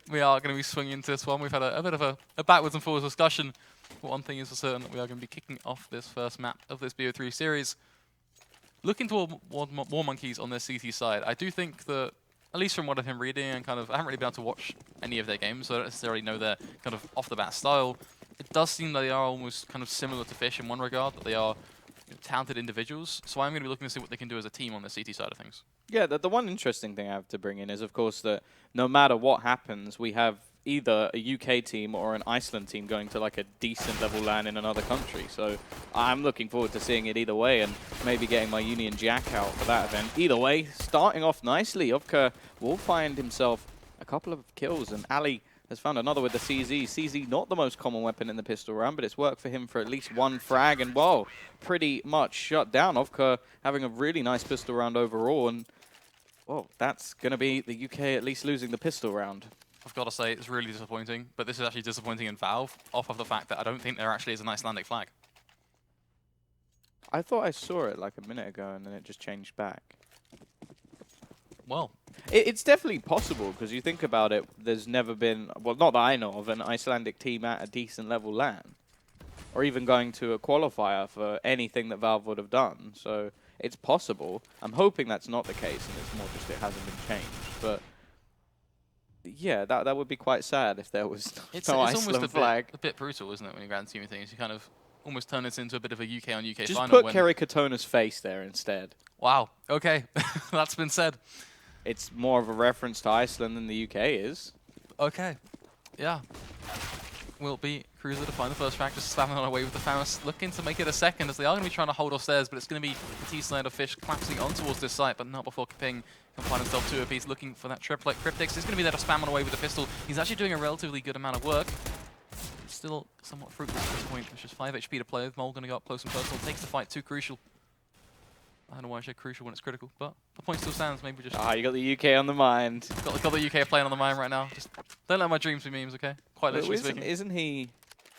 We are going to be swinging into this one. We've had a bit of a backwards and forwards discussion. But one thing is for certain, that we are going to be kicking off this first map of this BO3 series. Looking toward WarMonkeys on their CT side, I do think that, at least from what I've been reading, and I haven't really been able to watch any of their games, so I don't necessarily know their kind of off-the-bat style. It does seem that they are almost kind of similar to Fish in one regard, that they are talented individuals. So I'm going to be looking to see what they can do as a team on the CT side of things. Yeah, the one interesting thing I have to bring in is, of course, that no matter what happens, we have either a UK team or an Iceland team going to like a decent level LAN in another country. So I'm looking forward to seeing it either way and maybe getting my Union Jack out for that event. Either way, starting off nicely, Ovka will find himself a couple of kills, and Ali has found another with the CZ. CZ, not the most common weapon in the pistol round, but it's worked for him for at least one frag, and whoa, pretty much shut down. Ovka having a really nice pistol round overall, and well, that's going to be the UK at least losing the pistol round. I've got to say, it's really disappointing, but this is actually disappointing in Valve, off of the fact that I don't think there actually is an Icelandic flag. I thought I saw it like a minute ago, and then it just changed back. Well, it's definitely possible, because you think about it, there's never been, well, not that I know of, an Icelandic team at a decent level LAN, or even going to a qualifier for anything that Valve would have done. So it's possible. I'm hoping that's not the case, and it's more just it hasn't been changed. But yeah, that would be quite sad if there was no Iceland flag. A bit brutal, isn't it, when you grand scheme of things? You kind of almost turn this into a bit of a UK on UK just final. Just put Kerry Katona's face there instead. Wow. Okay. That's been said. It's more of a reference to Iceland than the UK is. Okay. Yeah. We'll be Cruiser to find the first frag, just slamming on away with the Faust, looking to make it a second, as they are going to be trying to hold off stairs, but it's going to be the T-Slide of Fish collapsing on towards this site, but not before Ping can find himself two apiece, looking for that triplet. Cryptix is going to be there to spam on away with the pistol. He's actually doing a relatively good amount of work. Still somewhat fruitless at this point. It's just 5 HP to play with. Mole going to go up close and personal, takes the fight too crucial. I don't know why I say crucial when it's critical, but the point still stands. Maybe just... Ah, you got the UK on the mind. Got the UK playing on the mind right now. Just don't let my dreams be memes, okay? Quite literally speaking. Isn't he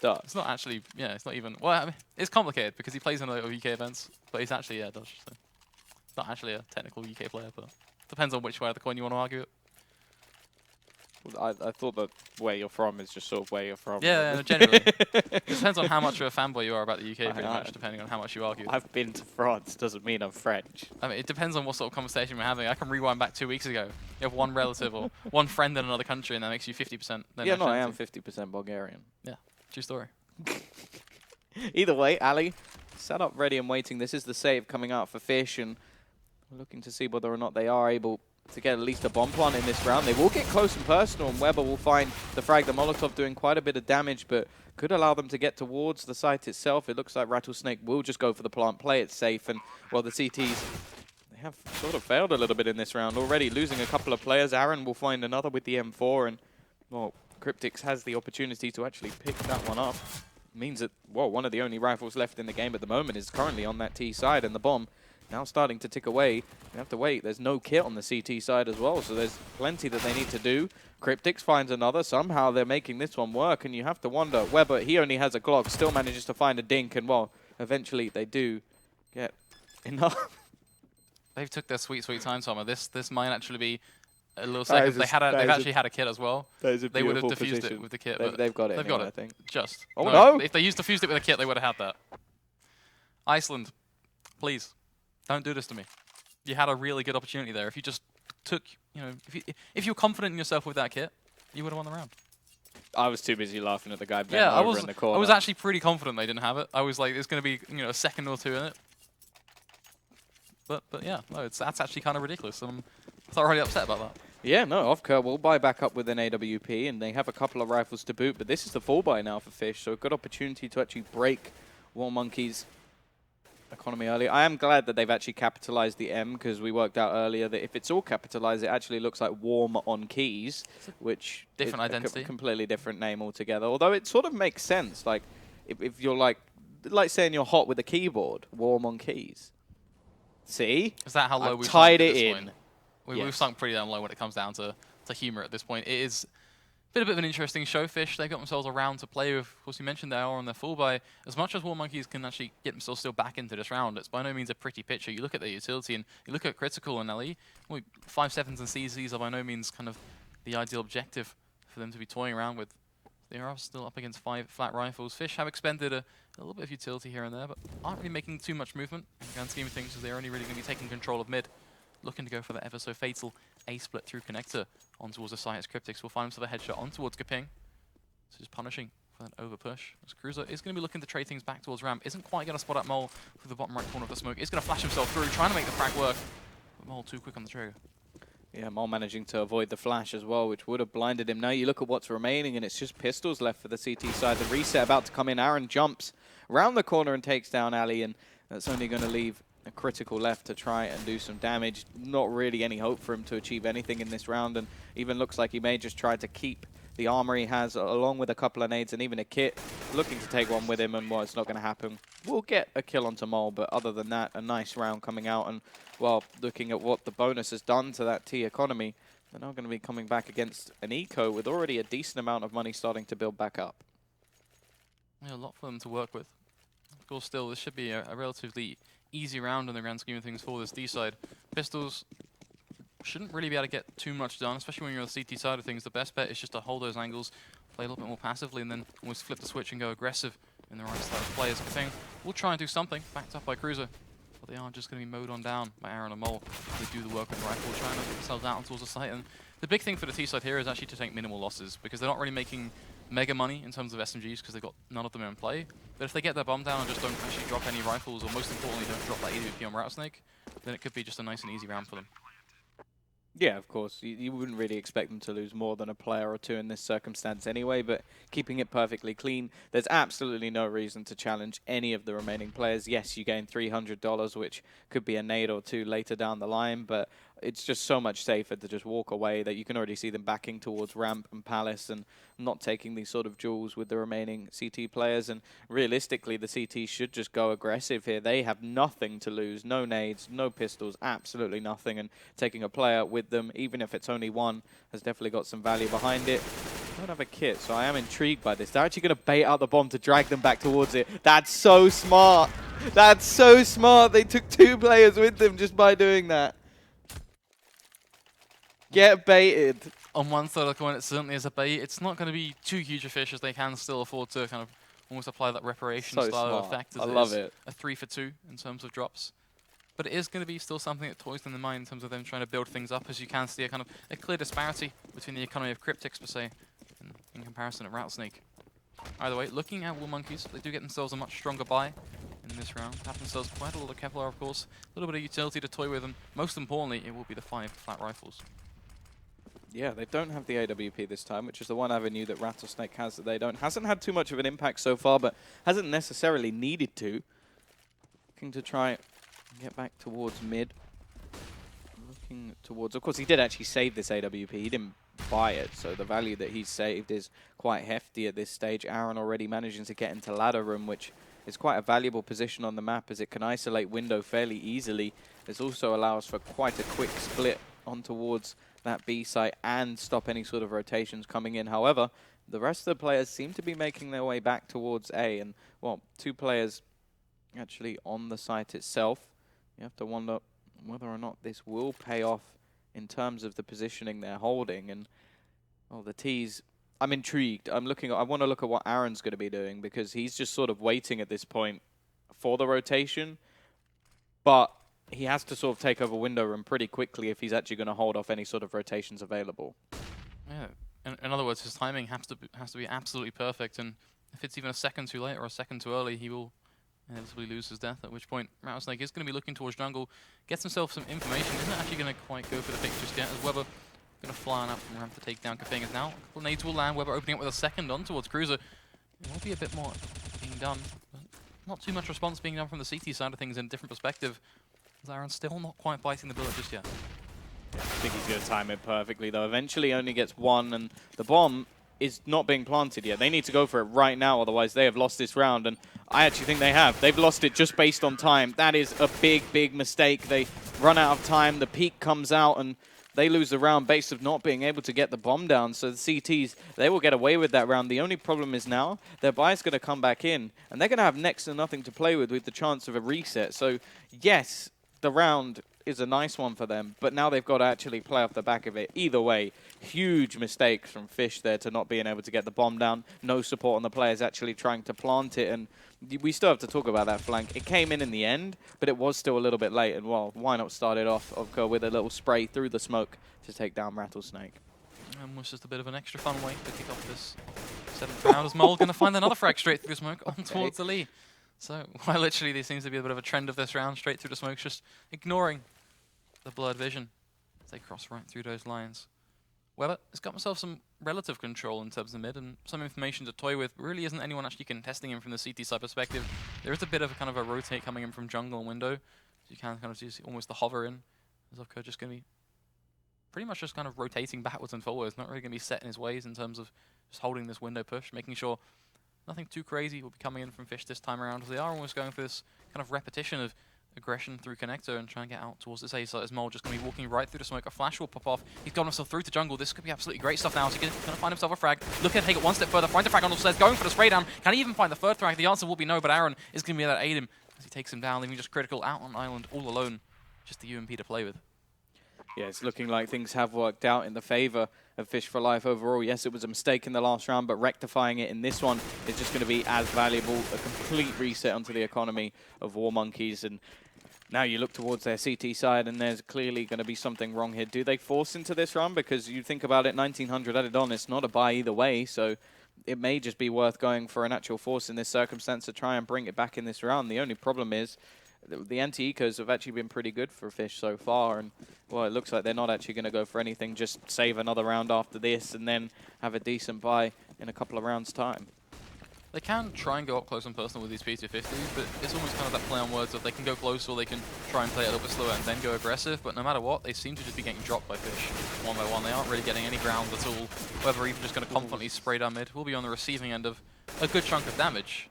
Dutch? It's not actually, yeah, it's not even... Well, I mean, it's complicated because he plays in a lot of UK events, but he's actually, yeah, Dutch. So not actually a technical UK player, but depends on which way of the coin you want to argue it. Well, I thought that where you're from is just sort of where you're from. Yeah, generally. It depends on how much of a fanboy you are about the UK, pretty much, depending on how much you argue. I've been to France, doesn't mean I'm French. I mean, it depends on what sort of conversation we're having. I can rewind back 2 weeks ago. You have one relative or one friend in another country, and that makes you 50%. Yeah, no, I am 50% Bulgarian. Yeah, true story. Either way, Ali, set up, ready and waiting. This is the save coming out for Fish, and we're looking to see whether or not they are able to get at least a bomb plant in this round. They will get close and personal, and Weber will find the frag. The Molotov doing quite a bit of damage, but could allow them to get towards the site itself. It looks like Rattlesnake will just go for the plant, play it safe, and well, the CTs, they have sort of failed a little bit in this round already, losing a couple of players. Aaron will find another with the M4, and well, Cryptix has the opportunity to actually pick that one up. Means that, well, one of the only rifles left in the game at the moment is currently on that T side, and the bomb now starting to tick away. You have to wait. There's no kit on the CT side as well, so there's plenty that they need to do. Cryptix finds another. Somehow they're making this one work, and you have to wonder. Weber, he only has a Glock, still manages to find a dink, and well, eventually they do get enough. They've took their sweet, sweet time, Summer. This might actually be a little second. They've actually had a kit as well. They would have defused it with the kit. They've got it. They've got it. I think. Just. Oh no! If they used defused it with a kit, they would have had that. Iceland, please. Don't do this to me. You had a really good opportunity there. If you just took, you know, if you're confident in yourself with that kit, you would have won the round. I was too busy laughing at the guy bent over in the corner. I was actually pretty confident they didn't have it. I was like, there's going to be, you know, a second or two in it. But yeah, no, that's actually kind of ridiculous. I'm thoroughly upset about that. Yeah, no, Ovka will buy back up with an AWP, and they have a couple of rifles to boot, but this is the full buy now for Fish, so a good opportunity to actually break WarMonkeys' economy early. I am glad that they've actually capitalized the M, because we worked out earlier that if it's all capitalized, it actually looks like Warm on Keys, which different identity, completely different name altogether. Although it sort of makes sense, like if you're like saying you're hot with a keyboard, Warm on Keys. See? Is that how low we've tied it in? We've sunk pretty damn low when it comes down to humor at this point. It is been a bit of an interesting show, Fish. They got themselves a round to play with. Of course, you mentioned they are on their full buy. As much as WarMonkeys can actually get themselves still back into this round, it's by no means a pretty picture. You look at their utility and you look at Critical and LE. Well, 5-7s and CZs are by no means kind of the ideal objective for them to be toying around with. They are still up against 5 flat rifles. Fish have expended a little bit of utility here and there, but aren't really making too much movement in the grand scheme of things, so they're only really going to be taking control of mid, looking to go for the ever so fatal A-split through connector on towards the site as Cryptics will find himself a headshot on towards Gaping. This is punishing for that over push. As Cruiser is going to be looking to trade things back towards ramp. Isn't quite going to spot out Mole through the bottom right corner of the smoke. Is going to flash himself through, trying to make the frag work. But Mole too quick on the trigger. Yeah, Mole managing to avoid the flash as well, which would have blinded him. Now you look at what's remaining, and it's just pistols left for the CT side. The reset about to come in. Aaron jumps around the corner and takes down Ali, and that's only going to leave a critical left to try and do some damage. Not really any hope for him to achieve anything in this round, and even looks like he may just try to keep the armor he has, along with a couple of nades and even a kit, looking to take one with him, and well, it's not going to happen. We'll get a kill onto Mole, but other than that, a nice round coming out, and well, looking at what the bonus has done to that T economy, they're now going to be coming back against an eco with already a decent amount of money starting to build back up. Yeah, a lot for them to work with. Of course, still, this should be a relatively easy round in the grand scheme of things for this D side. Pistols shouldn't really be able to get too much done, especially when you're on the CT side of things. The best bet is just to hold those angles, play a little bit more passively, and then almost flip the switch and go aggressive in the right side of play. As Gaping will try and do something, backed up by Cruiser, but they are just going to be mowed on down by Aaron and Mole. They do the work with the rifle, trying to get themselves out towards the site. And the big thing for the T side here is actually to take minimal losses, because they're not really making mega money in terms of SMGs because they've got none of them in play. But if they get their bomb down and just don't actually drop any rifles, or most importantly don't drop that AWP on Rattlesnake, then it could be just a nice and easy round for them. Yeah, of course. You wouldn't really expect them to lose more than a player or two in this circumstance anyway, but keeping it perfectly clean, there's absolutely no reason to challenge any of the remaining players. Yes, you gain $300, which could be a nade or two later down the line, but it's just so much safer to just walk away that you can already see them backing towards Ramp and Palace and not taking these sort of duels with the remaining CT players. And realistically, the CT should just go aggressive here. They have nothing to lose. No nades, no pistols, absolutely nothing. And taking a player with them, even if it's only one, has definitely got some value behind it. I don't have a kit, so I am intrigued by this. They're actually going to bait out the bomb to drag them back towards it. That's so smart. That's so smart. They took 2 players with them just by doing that. Get baited. On one side of the coin, it certainly is a bait. It's not going to be too huge a fish, as they can still afford to kind of almost apply that reparation So style smart. effect. As I love it. A 3 for 2 in terms of drops. But it is going to be still something that toys them in mind in terms of them trying to build things up, as you can see a kind of a clear disparity between the economy of Cryptics, per se, in comparison to Rattlesnake. Either way, looking at WarMonkeys, they do get themselves a much stronger buy in this round. Have themselves quite a lot of Kevlar, of course, a little bit of utility to toy with them. Most importantly, it will be the 5 flat rifles. Yeah, they don't have the AWP this time, which is the one avenue that Rattlesnake has that they don't. Hasn't had too much of an impact so far, but hasn't necessarily needed to. Looking to try and get back towards mid. Looking towards... Of course, he did actually save this AWP. He didn't buy it, so the value that he's saved is quite hefty at this stage. Aaron already managing to get into ladder room, which is quite a valuable position on the map as it can isolate window fairly easily. This also allows for quite a quick split on towards that B site and stop any sort of rotations coming in. However, the rest of the players seem to be making their way back towards A, and well, 2 players actually on the site itself. You have to wonder whether or not this will pay off in terms of the positioning they're holding. And well, the T's, I'm intrigued. I want to look at what Aaron's going to be doing, because he's just sort of waiting at this point for the rotation, but he has to sort of take over window room pretty quickly if he's actually going to hold off any sort of rotations available. Yeah, in other words, his timing has to be absolutely perfect, and if it's even a second too late or a second too early, he will inevitably lose his death, at which point Rattlesnake is going to be looking towards jungle, gets himself some information, isn't actually going to quite go for the pick just yet, as Weber going to fly on out from ramp to take down Gaping. As now a couple of nades will land, Weber opening up with a second on towards Cruiser. There will be a bit more being done, but not too much response being done from the CT side of things in a different perspective. Aaron's still not quite biting the bullet just yet. Yeah, I think he's going to time it perfectly, though. Eventually only gets 1, and the bomb is not being planted yet. They need to go for it right now, otherwise they have lost this round, and I actually think they have. They've lost it just based on time. That is a big, big mistake. They run out of time, the peak comes out, and they lose the round based on not being able to get the bomb down. So the CTs, they will get away with that round. The only problem is now their buy's going to come back in, and they're going to have next to nothing to play with the chance of a reset. So yes, the round is a nice one for them, but now they've got to actually play off the back of it. Either way, huge mistakes from Fish there to not being able to get the bomb down. No support on the players actually trying to plant it, and we still have to talk about that flank. It came in the end, but it was still a little bit late, and well, why not start it off with a little spray through the smoke to take down Rattlesnake. And was just a bit of an extra fun way to kick off this 7th round, as Mole going to find another frag straight through the smoke on towards the lead. So, quite literally, there seems to be a bit of a trend of this round, straight through the smoke, just ignoring the blurred vision as they cross right through those lines. Weber has got himself some relative control in terms of mid and some information to toy with. Really isn't anyone actually contesting him from the CT side perspective. There is a bit of a kind of a rotate coming in from jungle and window, so you can kind of see almost the hover in. Zovko just going to be pretty much just kind of rotating backwards and forwards, not really going to be set in his ways in terms of just holding this window push, making sure nothing too crazy will be coming in from Fish this time around, as they are almost going for this kind of repetition of aggression through connector and trying to get out towards this A site, as Mole just going to be walking right through the smoke. A flash will pop off. He's got himself through to jungle. This could be absolutely great stuff now. So he's going to find himself a frag. Look at take it one step further. Find the frag on the stairs. Going for the spray down. Can he even find the third frag? The answer will be no, but Aaron is going to be able to aid him as he takes him down, leaving just Critical out on island all alone. Just the UMP to play with. Yeah, it's looking like things have worked out in the favor of Fish for Life overall. Yes, it was a mistake in the last round, but rectifying it in this one is just going to be as valuable. A complete reset onto the economy of WarMonkeys. And now you look towards their CT side, and there's clearly going to be something wrong here. Do they force into this round? Because you think about it, 1900 added on, it's not a buy either way. So it may just be worth going for an actual force in this circumstance to try and bring it back in this round. The only problem is the anti-ecos have actually been pretty good for Fish so far, and well, it looks like they're not actually going to go for anything, just save another round after this and then have a decent buy in a couple of rounds' time. They can try and go up close and personal with these P250s, but it's almost kind of that play on words of they can go close or they can try and play it a little bit slower and then go aggressive, but no matter what, they seem to just be getting dropped by Fish one by one. They aren't really getting any ground at all. Whether even just going to confidently spray down mid, will be on the receiving end of a good chunk of damage.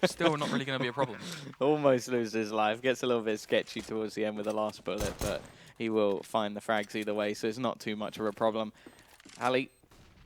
Still not really going to be a problem. Almost loses his life. Gets a little bit sketchy towards the end with the last bullet, but he will find the frags either way, so it's not too much of a problem. Ali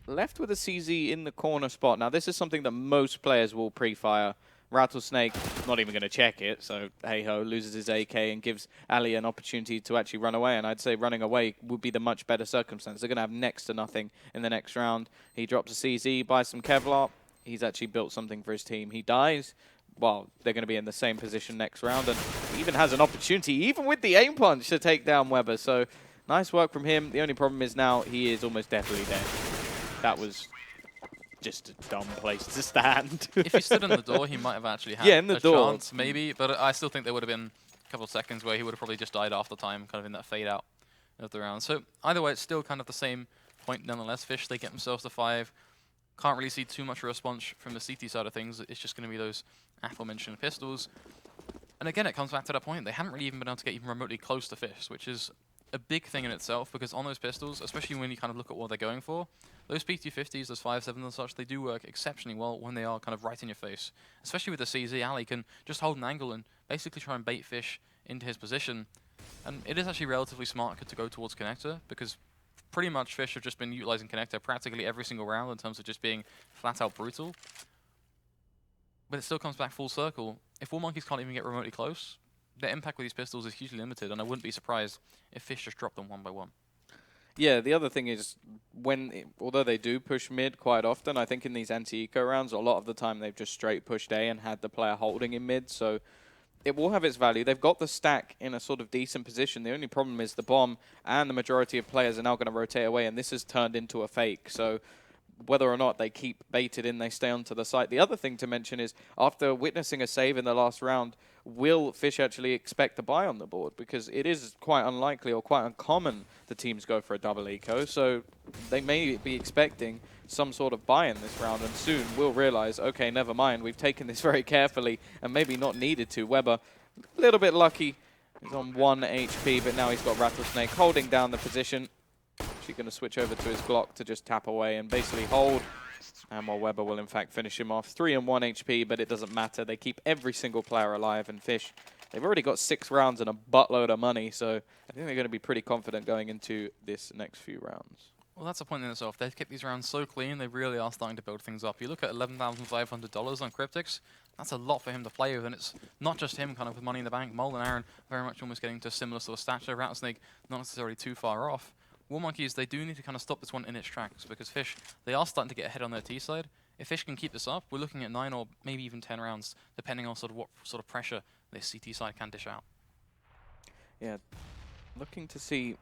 left with a CZ in the corner spot. Now, this is something that most players will pre-fire. Rattlesnake, not even going to check it, so hey-ho, loses his AK and gives Ali an opportunity to actually run away, and I'd say running away would be the much better circumstance. They're going to have next to nothing in the next round. He drops a CZ, buys some Kevlar. He's actually built something for his team. He dies. Well, they're going to be in the same position next round, and he even has an opportunity, even with the aim punch, to take down Weber. So nice work from him. The only problem is now he is almost definitely dead. That was just a dumb place to stand. If he stood in the door, he might have actually had in the door. Chance, maybe, but I still think there would have been a couple of seconds where he would have probably just died after time, kind of in that fade out of the round. So either way, it's still kind of the same point nonetheless. Fish, they get themselves to 5. Can't really see too much response from the CT side of things. It's just going to be those aforementioned pistols. And again, it comes back to that point. They haven't really even been able to get even remotely close to Fish, which is a big thing in itself, because on those pistols, especially when you kind of look at what they're going for, those P250s, those 5.7s and such, they do work exceptionally well when they are kind of right in your face. Especially with the CZ, Ali can just hold an angle and basically try and bait Fish into his position. And it is actually relatively smart to go towards connector, because pretty much Fish have just been utilizing connector practically every single round in terms of just being flat out brutal. But it still comes back full circle. If WarMonkeys can't even get remotely close, their impact with these pistols is hugely limited, and I wouldn't be surprised if Fish just dropped them one by one. Yeah, the other thing is, although they do push mid quite often, I think in these anti-eco rounds, a lot of the time they've just straight pushed A and had the player holding in mid, so it will have its value. They've got the stack in a sort of decent position. The only problem is the bomb and the majority of players are now going to rotate away, and this has turned into a fake. So whether or not they keep baited in, they stay onto the site. The other thing to mention is, after witnessing a save in the last round, will Fish actually expect a buy on the board? Because it is quite unlikely or quite uncommon the teams go for a double eco, so they may be expecting some sort of buy in this round, and soon we'll realize, okay, never mind, we've taken this very carefully and maybe not needed to. Weber, a little bit lucky, he's on 1 HP, but now he's got Rattlesnake holding down the position. Actually going to switch over to his Glock to just tap away and basically hold. And while Weber will in fact finish him off. 3 and 1 HP, but it doesn't matter. They keep every single player alive, and Fish, they've already got 6 rounds and a buttload of money, so I think they're going to be pretty confident going into this next few rounds. Well, that's the point in itself. They've kept these rounds so clean, they really are starting to build things up. You look at $11,500 on Cryptics, that's a lot for him to play with, and it's not just him kind of with money in the bank. Mole and Aaron very much almost getting to a similar sort of stature. Rattlesnake not necessarily too far off. WarMonkeys, they do need to kind of stop this one in its tracks, because Fish, they are starting to get ahead on their T side. If Fish can keep this up, we're looking at 9 or maybe even 10 rounds, depending on sort of what sort of pressure this CT side can dish out. Yeah, looking to see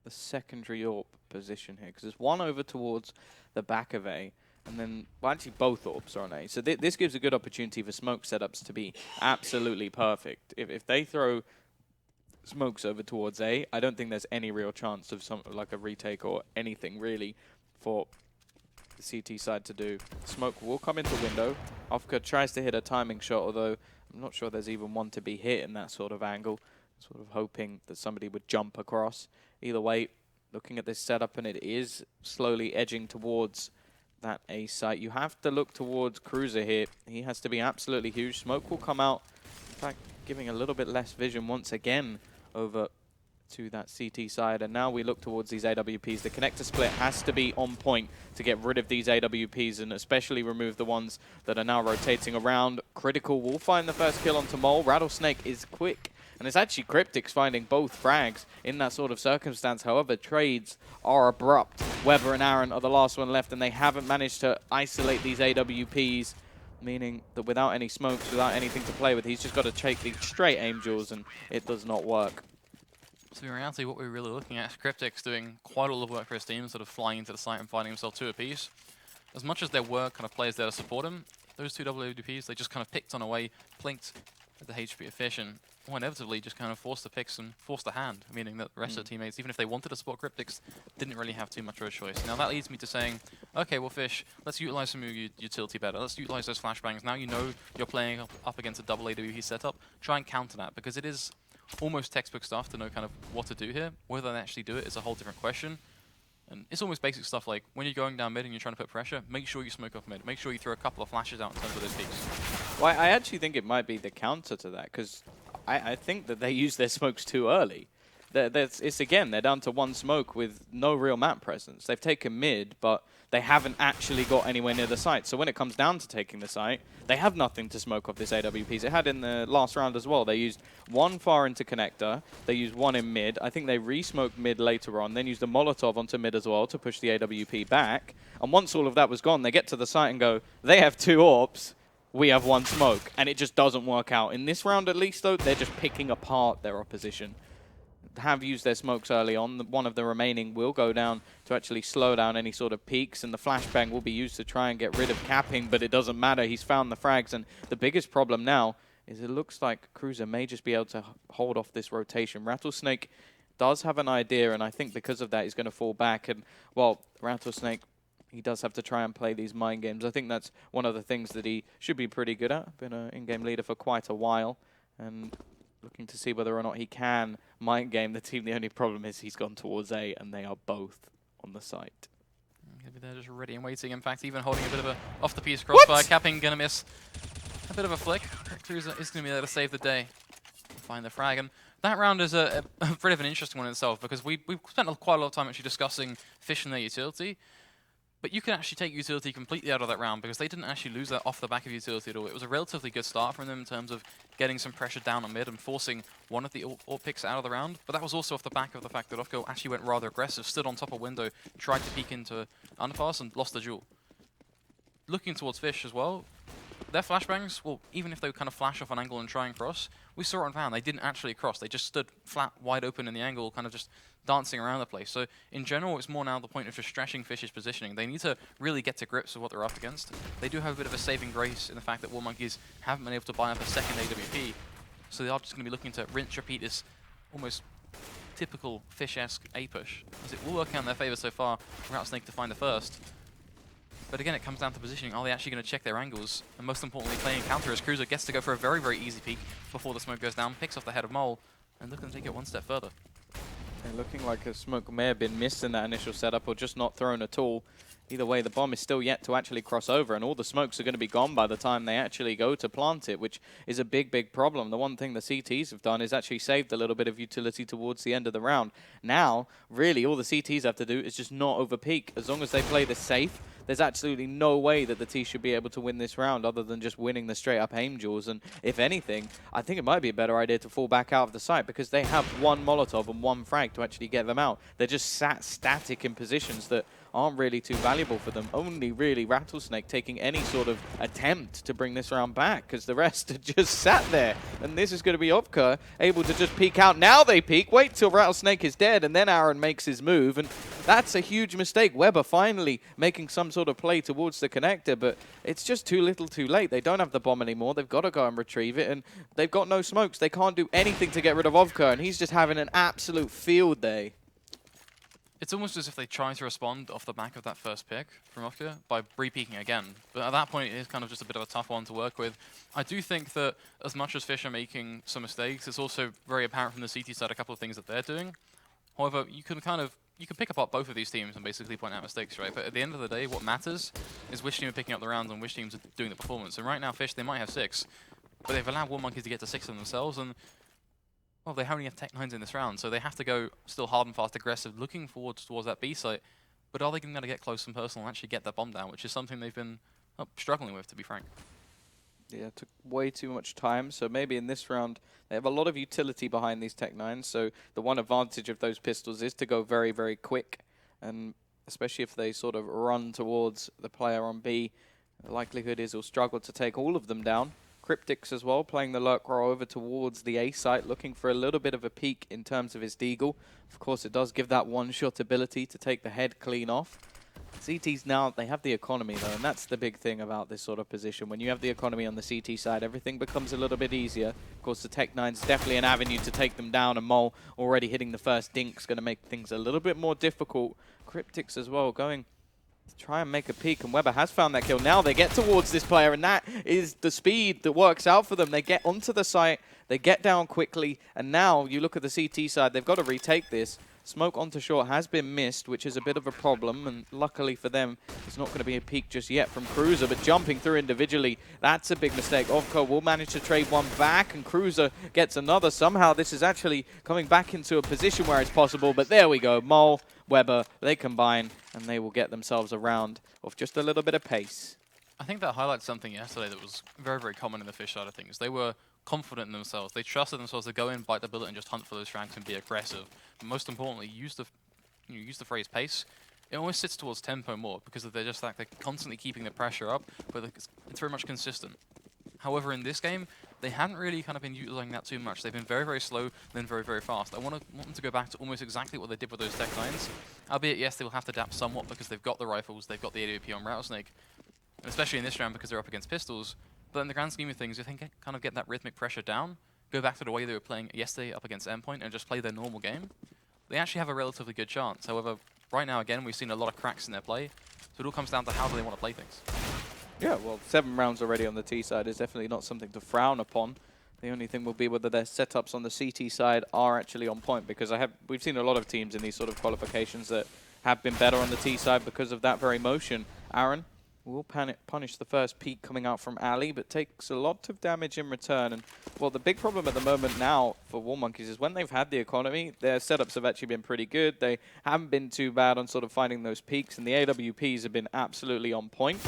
the secondary AWP position here, because there's one over towards the back of A, and then, well, actually both AWPs are on A. So this gives a good opportunity for smoke setups to be absolutely perfect. If they throw smokes over towards A, I don't think there's any real chance of something like a retake or anything really for the CT side to do. Smoke will come into window. Ofka tries to hit a timing shot, although I'm not sure there's even one to be hit in that sort of angle. Sort of hoping that somebody would jump across. Either way, looking at this setup, and it is slowly edging towards that A site. You have to look towards Cruiser here. He has to be absolutely huge. Smoke will come out, in fact, giving a little bit less vision once again over to that CT side. And now we look towards these AWPs. The connector split has to be on point to get rid of these AWPs, and especially remove the ones that are now rotating around. Critical will find the first kill onto Mole. Rattlesnake is quick. And it's actually Cryptics finding both frags in that sort of circumstance. However, trades are abrupt. Weber and Aaron are the last one left, and they haven't managed to isolate these AWPs, meaning that without any smokes, without anything to play with, he's just got to take the straight aim duels, and it does not work. So in reality, what we're really looking at is Cryptics doing quite a lot of work for his team, sort of flying into the site and finding himself 2 apiece. As much as there were kind of players there to support him, those 2 AWPs, they just kind of picked on away, plinked at the HP of Fish, and inevitably just kind of forced the picks and forced the hand, meaning that the rest of the teammates, even if they wanted to support Cryptics, didn't really have too much of a choice. Now that leads me to saying, okay, well Fish, let's utilize some of your utility better. Let's utilize those flashbangs. Now you know you're playing up against a double AWP setup. Try and counter that, because it is almost textbook stuff to know kind of what to do here. Whether they actually do it is a whole different question. And it's almost basic stuff like, when you're going down mid and you're trying to put pressure, make sure you smoke off mid. Make sure you throw a couple of flashes out in terms of those peaks. Well, I actually think it might be the counter to that, because I think that they use their smokes too early. It's again, they're down to 1 smoke with no real map presence. They've taken mid, but they haven't actually got anywhere near the site. So when it comes down to taking the site, they have nothing to smoke off this AWPs. They had in the last round as well. They used 1 far into connector. They used 1 in mid. I think they re-smoked mid later on, then used a Molotov onto mid as well to push the AWP back. And once all of that was gone, they get to the site and go, they have 2 AWPs. We have 1 smoke, and it just doesn't work out. In this round, at least, though, they're just picking apart their opposition. Have used their smokes early on. One of the remaining will go down to actually slow down any sort of peaks, and the flashbang will be used to try and get rid of capping, but it doesn't matter. He's found the frags, and the biggest problem now is it looks like Cruiser may just be able to hold off this rotation. Rattlesnake does have an idea, and I think because of that, he's going to fall back. And, well, Rattlesnake, he does have to try and play these mind games. I think that's one of the things that he should be pretty good at. Been an in-game leader for quite a while, and looking to see whether or not he can mind game the team. The only problem is he's gone towards A, and they are both on the site. Maybe they're just ready and waiting. In fact, even holding a bit of a off-the-piece crossfire. Capping gonna miss a bit of a flick. Cruiser is gonna be there to save the day. Find the frag. And that round is a bit of an interesting one in itself, because we've spent quite a lot of time actually discussing Fish and their utility. But you can actually take utility completely out of that round, because they didn't actually lose that off the back of utility at all. It was a relatively good start from them in terms of getting some pressure down on mid and forcing one of the AWP picks out of the round. But that was also off the back of the fact that Ofco actually went rather aggressive, stood on top of window, tried to peek into underpass and lost the duel. Looking towards Fish as well, their flashbangs, well, even if they kind of flash off an angle and try and cross, we saw it on fan. They didn't actually cross. They just stood flat, wide open in the angle, kind of just dancing around the place. So in general, it's more now the point of just stretching Fish's positioning. They need to really get to grips with what they're up against. They do have a bit of a saving grace in the fact that WarMonkeys haven't been able to buy up a second AWP. So they are just going to be looking to rinse, repeat this almost typical Fish-esque A push, as it will work out in their favor so far. Rattlesnake to find the first. But again, it comes down to positioning. Are they actually going to check their angles? And most importantly, playing counter as Cruiser gets to go for a very, very easy peek before the smoke goes down, picks off the head of Mole, and looking to take it 1 step further. And looking like a smoke may have been missed in that initial setup, or just not thrown at all. Either way, the bomb is still yet to actually cross over, and all the smokes are going to be gone by the time they actually go to plant it, which is a big, big problem. The one thing the CTs have done is actually saved a little bit of utility towards the end of the round. Now, really, all the CTs have to do is just not overpeak. As long as they play this safe, there's absolutely no way that the T should be able to win this round other than just winning the straight-up aim duels. And if anything, I think it might be a better idea to fall back out of the site because they have one Molotov and one frag to actually get them out. They're just sat static in positions that aren't really too valuable for them. Only really Rattlesnake taking any sort of attempt to bring this round back because the rest are just sat there. And this is going to be Opka able to just peek out. Now they peek. Wait till Rattlesnake is dead and then Aaron makes his move. And that's a huge mistake. Weber finally making some sort of play towards the connector, but it's just too little too late. They don't have the bomb anymore. They've got to go and retrieve it, and they've got no smokes. They can't do anything to get rid of Ovka, and he's just having an absolute field day. It's almost as if they try to respond off the back of that first pick from Ovka by re-peeking again. But at that point, it is kind of just a bit of a tough one to work with. I do think that as much as Fish are making some mistakes, it's also very apparent from the CT side a couple of things that they're doing. However, you can pick apart both of these teams and basically point out mistakes, right? But at the end of the day, what matters is which team are picking up the rounds and which teams are doing the performance. And right now, Fish, they might have 6, but they've allowed WarMonkeys to get to 6 of themselves, and well, they only have Tech-9s in this round, so they have to go still hard and fast, aggressive, looking towards that B site. But are they going to get close and personal and actually get that bomb down, which is something they've been struggling with, to be frank. Yeah, it took way too much time, so maybe in this round they have a lot of utility behind these Tech-9s, so the one advantage of those pistols is to go very, very quick, and especially if they sort of run towards the player on B, the likelihood is he'll struggle to take all of them down. Cryptics as well, playing the lurk roll over towards the A site, looking for a little bit of a peek in terms of his deagle. Of course, it does give that one-shot ability to take the head clean off. CTs now, they have the economy though, and that's the big thing about this sort of position. When you have the economy on the CT side, everything becomes a little bit easier. Of course, the Tech-9's definitely an avenue to take them down, and Mole already hitting the first dink's going to make things a little bit more difficult. Cryptics as well, going to try and make a peek, and Weber has found that kill. Now they get towards this player, and that is the speed that works out for them. They get onto the site, they get down quickly, and now you look at the CT side, they've got to retake this. Smoke onto short has been missed, which is a bit of a problem, and luckily for them, it's not going to be a peek just yet from Cruiser, but jumping through individually, that's a big mistake. Ovco will manage to trade one back, and Cruiser gets another. Somehow this is actually coming back into a position where it's possible, but there we go. Mole, Weber, they combine, and they will get themselves a round of just a little bit of pace. I think that highlights something yesterday that was very, very common in the Fish side of things. They were confident in themselves. They trusted themselves to go in, bite the bullet, and just hunt for those frags and be aggressive. But most importantly, use the phrase pace. It always sits towards tempo more because they're just like they're constantly keeping the pressure up, but it's very much consistent. However, in this game, they haven't really kind of been utilizing that too much. They've been very, very slow, then very, very fast. I want them to go back to almost exactly what they did with those Tech-9s. Albeit, yes, they will have to adapt somewhat because they've got the rifles, they've got the AWP on Rattlesnake, and especially in this round because they're up against pistols. But in the grand scheme of things, I think kind of get that rhythmic pressure down, go back to the way they were playing yesterday up against Endpoint and just play their normal game. They actually have a relatively good chance. However, right now, again, we've seen a lot of cracks in their play, so it all comes down to how do they want to play things. Yeah, well, 7 rounds already on the T side is definitely not something to frown upon. The only thing will be whether their setups on the CT side are actually on point, because we've seen a lot of teams in these sort of qualifications that have been better on the T side because of that very motion. Aaron will punish the first peek coming out from Ali, but takes a lot of damage in return. And, well, the big problem at the moment now for WarMonkeys is when they've had the economy, their setups have actually been pretty good. They haven't been too bad on sort of finding those peaks, and the AWPs have been absolutely on point,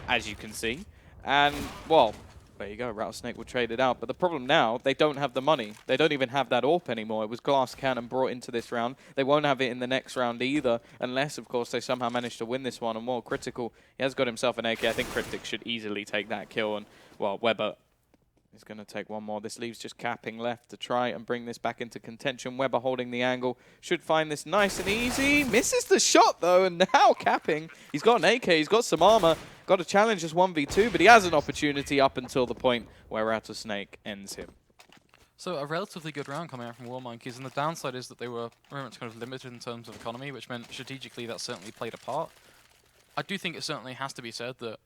as you can see. And, well, there you go, Rattlesnake will trade it out. But the problem now, they don't have the money. They don't even have that AWP anymore. It was Glass Cannon brought into this round. They won't have it in the next round either, unless, of course, they somehow manage to win this one. And more Critical, he has got himself an AK. I think Cryptic should easily take that kill. And, well, Weber is going to take one more. This leaves just Capping left to try and bring this back into contention. Weber holding the angle. Should find this nice and easy. Misses the shot, though, and now Capping. He's got an AK, he's got some armor. Got to challenge this 1v2, but he has an opportunity up until the point where Rattlesnake ends him. So a relatively good round coming out from WarMonkeys, and the downside is that they were very much kind of limited in terms of economy, which meant strategically that certainly played a part. I do think it certainly has to be said that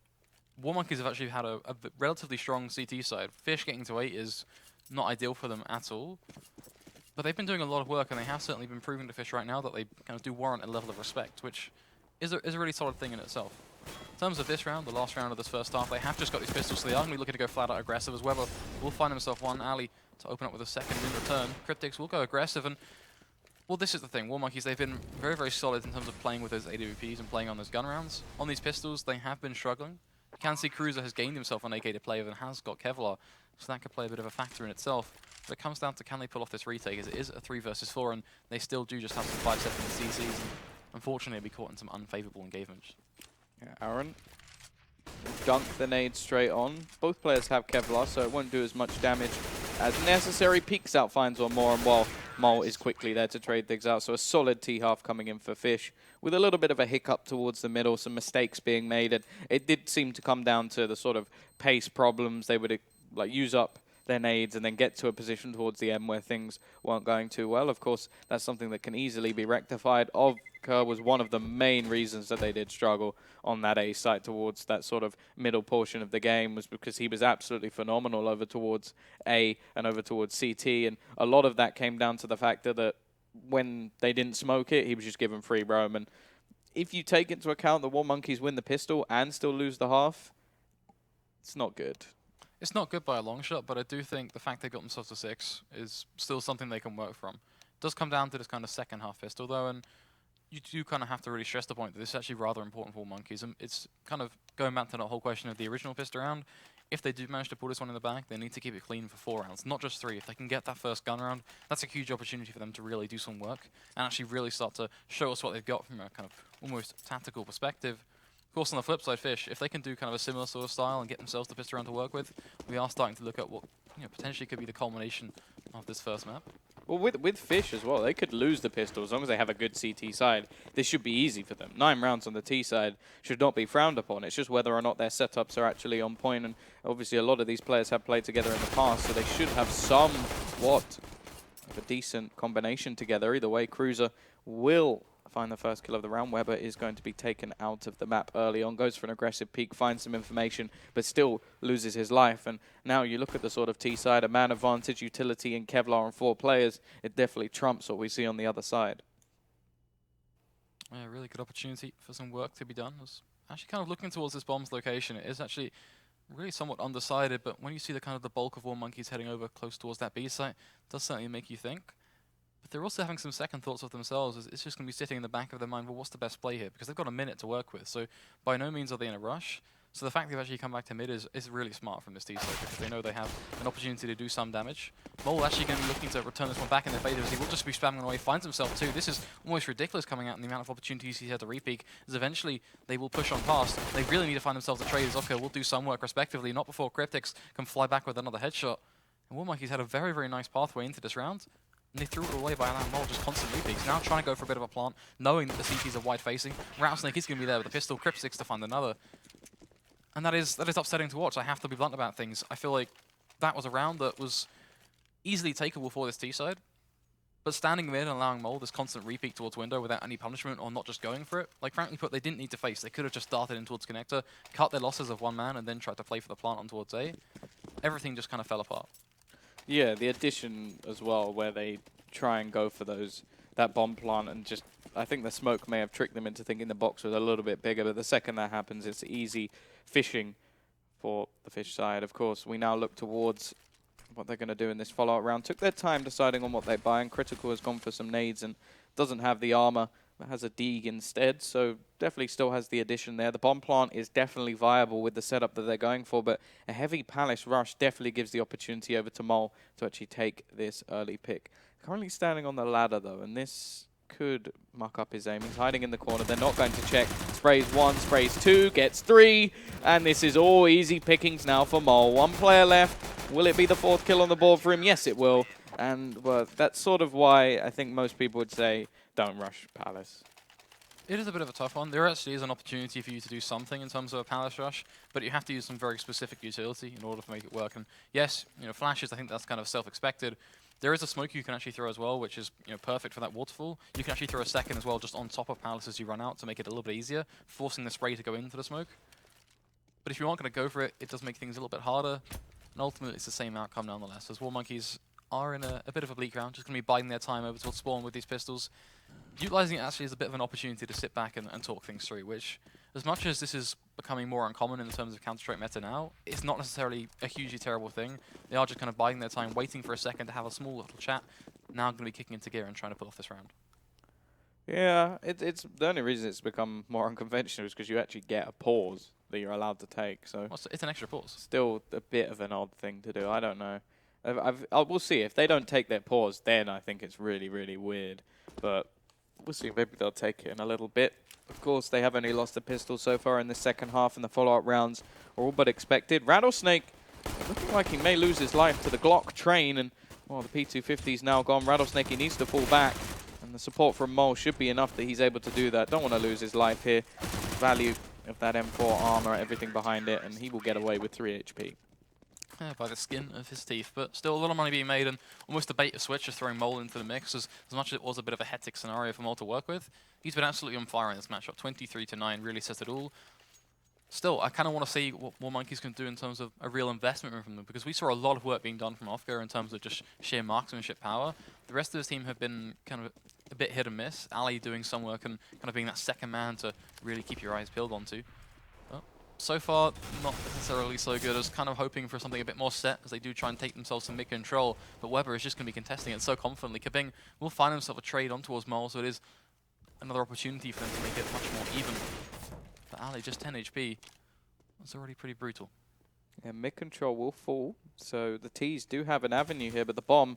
WarMonkeys have actually had a relatively strong CT side. Fish getting to 8 is not ideal for them at all, but they've been doing a lot of work, and they have certainly been proving to Fish right now that they kind of do warrant a level of respect, which is a really solid thing in itself. In terms of this round, the last round of this first half, they have just got these pistols, so they are going to be looking to go flat out aggressive as Weber will find himself one alley to open up with a second in return. Cryptics will go aggressive, and Well, this is the thing. WarMonkeys, they've been very, very solid in terms of playing with those AWPs and playing on those gun rounds. On these pistols, they have been struggling. You can see Cruiser has gained himself an AK to play with and has got Kevlar, so that could play a bit of a factor in itself. But it comes down to, can they pull off this retake, as it is a 3 versus 4, and they still do just have some 5-second CCs, and unfortunately they'll be caught in some unfavorable engagements. Yeah, Aaron dunked the nade straight on. Both players have Kevlar, so it won't do as much damage as necessary. Peeks out, finds one more, and while Mole is quickly there to trade things out. So a solid T-half coming in for Fish, with a little bit of a hiccup towards the middle, some mistakes being made, and it did seem to come down to the sort of pace problems. They would like use up their nades and then get to a position towards the end where things weren't going too well. Of course, that's something that can easily be rectified. Kerr was one of the main reasons that they did struggle on that A site towards that sort of middle portion of the game, was because he was absolutely phenomenal over towards A and over towards CT, and a lot of that came down to the fact that when they didn't smoke it, he was just given free roam. And if you take into account that WarMonkeys win the pistol and still lose the half, it's not good. It's not good by a long shot, but I do think the fact they got themselves to 6 is still something they can work from. It does come down to this kind of second half pistol, though, and you do kind of have to really stress the point that this is actually rather important for WarMonkeys. And it's kind of going back to the whole question of the original pistol round. If they do manage to pull this one in the bag, they need to keep it clean for 4 rounds, not just 3. If they can get that first gun round, that's a huge opportunity for them to really do some work and actually really start to show us what they've got from a kind of almost tactical perspective. Of course, on the flip side, Fish, if they can do kind of a similar sort of style and get themselves the pistol round to work with, we are starting to look at what potentially could be the culmination of this first map. Well, with Fish as well, they could lose the pistol as long as they have a good CT side. This should be easy for them. 9 rounds on the T side should not be frowned upon. It's just whether or not their setups are actually on point. And obviously, a lot of these players have played together in the past, so they should have somewhat of a decent combination together. Either way, Cruiser will find the first kill of the round. Weber is going to be taken out of the map early on, goes for an aggressive peek, finds some information, but still loses his life. And now you look at the sort of T side, a man advantage, utility, and Kevlar on 4 players. It definitely trumps what we see on the other side. Yeah, really good opportunity for some work to be done. I was actually kind of looking towards this bomb's location. It is actually really somewhat undecided, but when you see the kind of the bulk of WarMonkeys heading over close towards that B site, it does certainly make you think. But they're also having some second thoughts of themselves. It's just going to be sitting in the back of their mind, well, what's the best play here? Because they've got a minute to work with, so by no means are they in a rush. So the fact they've actually come back to mid is really smart from this T side, because they know they have an opportunity to do some damage. Mole actually going to be looking to return this one back in their favor, as he will just be spamming away, finds himself too. This is almost ridiculous coming out in the amount of opportunities he's had to repeak, as eventually they will push on past. They really need to find themselves a trade, as okay, we'll do some work respectively, not before Cryptics can fly back with another headshot. And WarMonkeys had a very, very nice pathway into this round. And they threw it away by allowing Mole just constant repeats. Now trying to go for a bit of a plant, knowing that the CTs are wide facing. Rattlesnake is going to be there with a pistol, Cryptics to find another. And that is upsetting to watch. I have to be blunt about things. I feel like that was a round that was easily takeable for this T side. But standing mid and allowing Mole this constant repeat towards window without any punishment or not just going for it, like frankly put, they didn't need to face. They could have just darted in towards connector, cut their losses of 1 man, and then tried to play for the plant on towards A. Everything just kind of fell apart. Yeah, the addition as well, where they try and go for that bomb plant, and just, I think the smoke may have tricked them into thinking the box was a little bit bigger, but the second that happens, it's easy fishing for the Fish side. Of course, we now look towards what they're going to do in this follow-up round. Took their time deciding on what they buy, and Critical has gone for some nades and doesn't have the armor, but has a Deeg instead, so definitely still has the addition there. The bomb plant is definitely viable with the setup that they're going for, but a heavy Palace rush definitely gives the opportunity over to Mole to actually take this early pick. Currently standing on the ladder though, and this could muck up his aim. He's hiding in the corner. They're not going to check. Sprays 1, sprays 2, gets 3, and this is all easy pickings now for Mole. 1 player left. Will it be the 4th kill on the board for him? Yes, it will. And well, that's sort of why I think most people would say, don't rush Palace. It is a bit of a tough one. There actually is an opportunity for you to do something in terms of a Palace rush, but you have to use some very specific utility in order to make it work. And yes, flashes, I think that's kind of self-expected. There is a smoke you can actually throw as well, which is perfect for that waterfall. You can actually throw a second as well just on top of Palace as you run out to make it a little bit easier, forcing the spray to go into the smoke. But if you aren't going to go for it, it does make things a little bit harder. And ultimately, it's the same outcome nonetheless, as WarMonkeys are in a bit of a bleak round, just going to be biding their time over towards spawn with these pistols. Utilizing it actually is a bit of an opportunity to sit back and talk things through, which, as much as this is becoming more uncommon in terms of Counter-Strike meta now, it's not necessarily a hugely terrible thing. They are just kind of biding their time, waiting for a second to have a small little chat, now going to be kicking into gear and trying to pull off this round. Yeah, it's the only reason it's become more unconventional is because you actually get a pause that you're allowed to take. So Well, it's an extra pause. still a bit of an odd thing to do. I don't know. We'll see. If they don't take their pause, then I think it's really, really weird. But we'll see. Maybe they'll take it in a little bit. Of course, they have only lost a pistol so far in the second half, and the follow-up rounds are all but expected. Rattlesnake looking like he may lose his life to the Glock train, and well, the P250 is now gone. Rattlesnake, he needs to fall back, and the support from Mole should be enough that he's able to do that. Don't want to lose his life here. Value of that M4 armor, everything behind it, and he will get away with 3 HP. Yeah, by the skin of his teeth, but still a lot of money being made, and almost a bait of switch just throwing Mole into the mix. As much as it was a bit of a hectic scenario for Mole to work with, he's been absolutely on fire in this matchup. 23-9 really says it all. Still, I kind of want to see what WarMonkeys can do in terms of a real investment from them, because we saw a lot of work being done from Ofco in terms of just sheer marksmanship power. The rest of his team have been kind of a bit hit and miss. Ali doing some work and kind of being that second man to really keep your eyes peeled onto. So far, not necessarily so good. I was kind of hoping for something a bit more set as they do try and take themselves some mid-control, but Weber is just going to be contesting it so confidently. Kabing will find himself a trade on towards Mole, so it is another opportunity for them to make it much more even. But Ali, just 10 HP. That's already pretty brutal. Yeah, mid-control will fall, so the T's do have an avenue here, but the bomb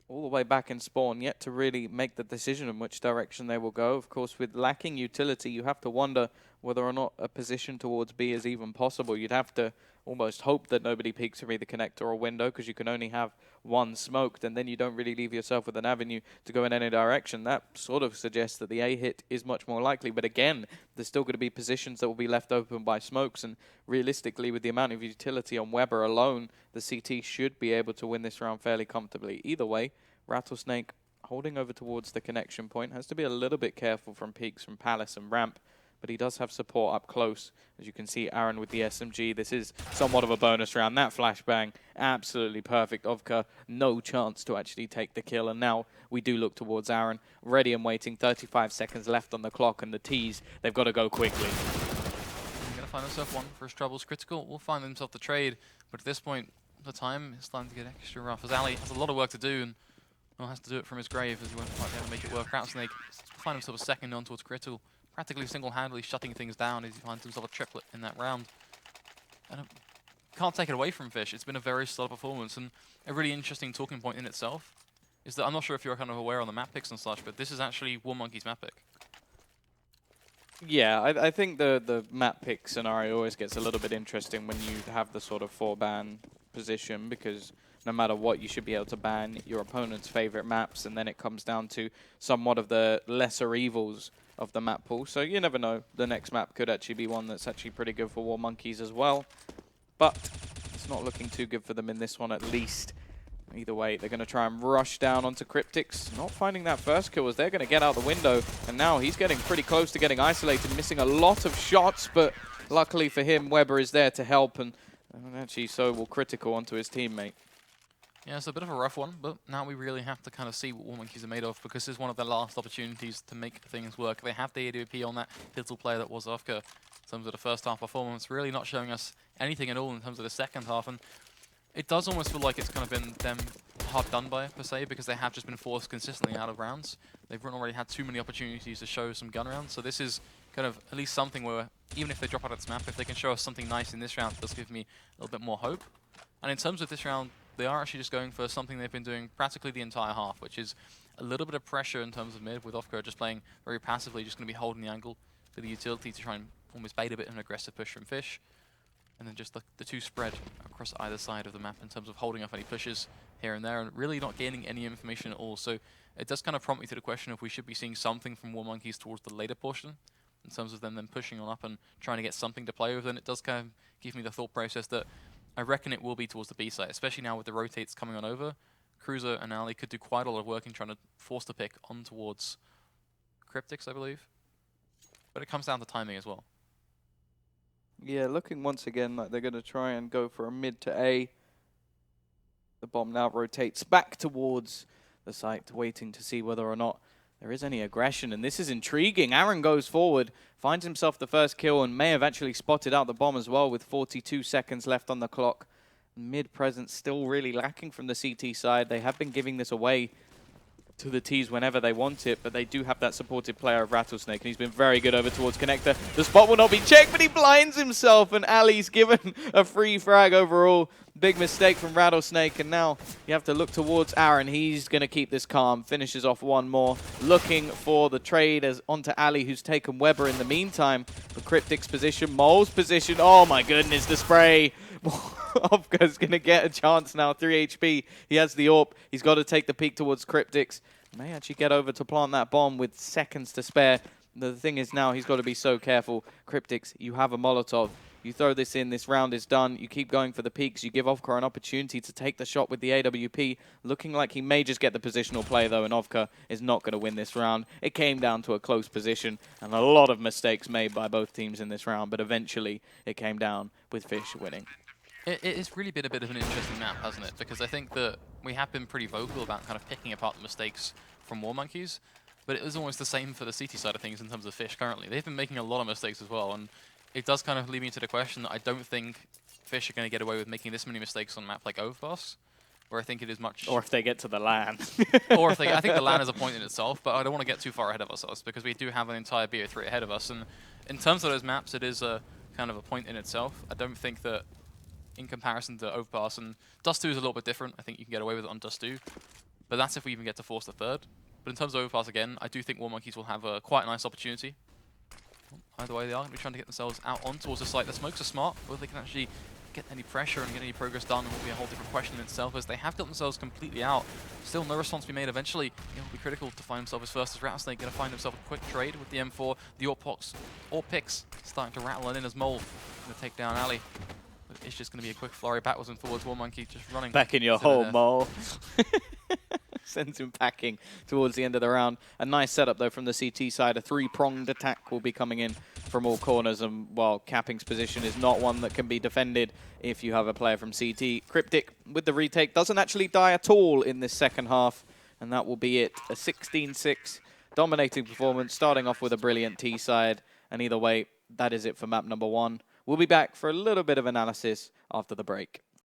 all the way back in spawn, yet to really make the decision in which direction they will go. Of course, with lacking utility, you have to wonder whether or not a position towards B is even possible. You'd have to almost hope that nobody peeks from either connector or window, because you can only have one smoked, and then you don't really leave yourself with an avenue to go in any direction. That sort of suggests that the A hit is much more likely, but again, there's still going to be positions that will be left open by smokes, and realistically, with the amount of utility on Weber alone, the CT should be able to win this round fairly comfortably. Either way, Rattlesnake holding over towards the connection point, has to be a little bit careful from peeks from Palace and Ramp, but he does have support up close. As you can see, Aaron with the SMG. This is somewhat of a bonus round. That flashbang, absolutely perfect. Ovka, no chance to actually take the kill. And now we do look towards Aaron, ready and waiting. 35 seconds left on the clock, and the T's, they've got to go quickly. He's going to find himself one for his troubles. Critical will find himself the trade, but at this point, the time is starting to get extra rough, as Ali has a lot of work to do, and well, has to do it from his grave, as he won't quite be able to make it work. Rattlesnake find himself a second on towards Critical, practically single-handedly shutting things down as he finds himself a triplet in that round. And can't take it away from Fish. It's been a very solid performance, and a really interesting talking point in itself is that I'm not sure if you're kind of aware on the map picks and such, but this is actually WarMonkeys map pick. Yeah, I think the map pick scenario always gets a little bit interesting when you have the sort of 4-ban position, because no matter what, you should be able to ban your opponent's favorite maps, and then it comes down to somewhat of the lesser evils of the map pool. So you never know, the next map could actually be one that's actually pretty good for WarMonkeys as well. But it's not looking too good for them in this one, at least. Either way, they're going to try and rush down onto Cryptics. Not finding that first kill as they're going to get out the window. And now he's getting pretty close to getting isolated, missing a lot of shots. But luckily for him, Weber is there to help. And actually, so will Critical onto his teammate. Yeah, it's a bit of a rough one, but now we really have to kind of see what WarMonkeys are made of, because this is one of their last opportunities to make things work. They have the AWP on that pivotal player that was Ofka. In terms of the first half performance, really not showing us anything at all in terms of the second half. And it does almost feel like it's kind of been them hard done by, per se, because they have just been forced consistently out of rounds. They've not already had too many opportunities to show some gun rounds, so this is kind of at least something where, even if they drop out of this map, if they can show us something nice in this round, it does give me a little bit more hope. And in terms of this round, they are actually just going for something they've been doing practically the entire half, which is a little bit of pressure in terms of mid, with Ofco just playing very passively, just going to be holding the angle for the utility to try and almost bait a bit of an aggressive push from Fish. And then just the two spread across either side of the map in terms of holding off any pushes here and there, and really not gaining any information at all. So it does kind of prompt me to the question if we should be seeing something from WarMonkeys towards the later portion, in terms of them then pushing on up and trying to get something to play with. And it does kind of give me the thought process that I reckon it will be towards the B side, especially now with the rotates coming on over. Cruiser and Ali could do quite a lot of work in trying to force the pick on towards Cryptics, I believe. But it comes down to timing as well. Yeah, looking once again like they're going to try and go for a mid to A. The bomb now rotates back towards the site, waiting to see whether or not there is any aggression, and this is intriguing. Aaron goes forward, finds himself the first kill, and may have actually spotted out the bomb as well with 42 seconds left on the clock. Mid presence still really lacking from the CT side. They have been giving this away to the T's whenever they want it, but they do have that supportive player of Rattlesnake, and he's been very good over towards Connector. The spot will not be checked, but he blinds himself, and Ali's given a free frag overall. Big mistake from Rattlesnake, and now you have to look towards Aaron. He's going to keep this calm, finishes off one more, looking for the trade as onto Ali, who's taken Weber in the meantime. The Cryptic's position, Mole's position. Oh my goodness, the spray. Ofka's going to get a chance now, 3 HP. He has the AWP. He's got to take the peek towards Cryptics. May actually get over to plant that bomb with seconds to spare. The thing is now he's got to be so careful. Cryptics, you have a Molotov. You throw this in, this round is done. You keep going for the peaks. You give Ofka an opportunity to take the shot with the AWP. Looking like he may just get the positional play, though, and Ofka is not going to win this round. It came down to a close position, and a lot of mistakes made by both teams in this round, but eventually it came down with Fish winning. It's really been a bit of an interesting map, hasn't it? Because I think that we have been pretty vocal about kind of picking apart the mistakes from WarMonkeys, but it was almost the same for the CT side of things in terms of Fish currently. They've been making a lot of mistakes as well, and it does kind of lead me to the question that I don't think Fish are going to get away with making this many mistakes on a map like Overpass, where I think it is much... Or if they get to the LAN. Or if they... I think the LAN is a point in itself, but I don't want to get too far ahead of ourselves, because we do have an entire BO3 ahead of us, and in terms of those maps, it is a kind of a point in itself. I don't think that in comparison to Overpass, and Dust 2 is a little bit different. I think you can get away with it on Dust 2, but that's if we even get to force the third. But in terms of Overpass again, I do think WarMonkeys will have a quite nice opportunity. Either way, they are going to be trying to get themselves out on towards the site. The smokes are smart, whether they can actually get any pressure and get any progress done will be a whole different question in itself, as they have got themselves completely out. Still no response to be made. Eventually, it will be critical to find himself as first as Rattlesnake going to find himself a quick trade with the M4. The AWP picks starting to rattle in as Mole going to take down Ali. But it's just going to be a quick flurry backwards and forwards. WarMonkey just running. Back in your hole, Mole. Sends him packing towards the end of the round. A nice setup, though, from the CT side. A three-pronged attack will be coming in from all corners, and while Capping's position is not one that can be defended if you have a player from CT. Cryptic, with the retake, doesn't actually die at all in this second half, and that will be it. A 16-6 dominating performance, starting off with a brilliant T side, and either way, that is it for map number 1. We'll be back for a little bit of analysis after the break.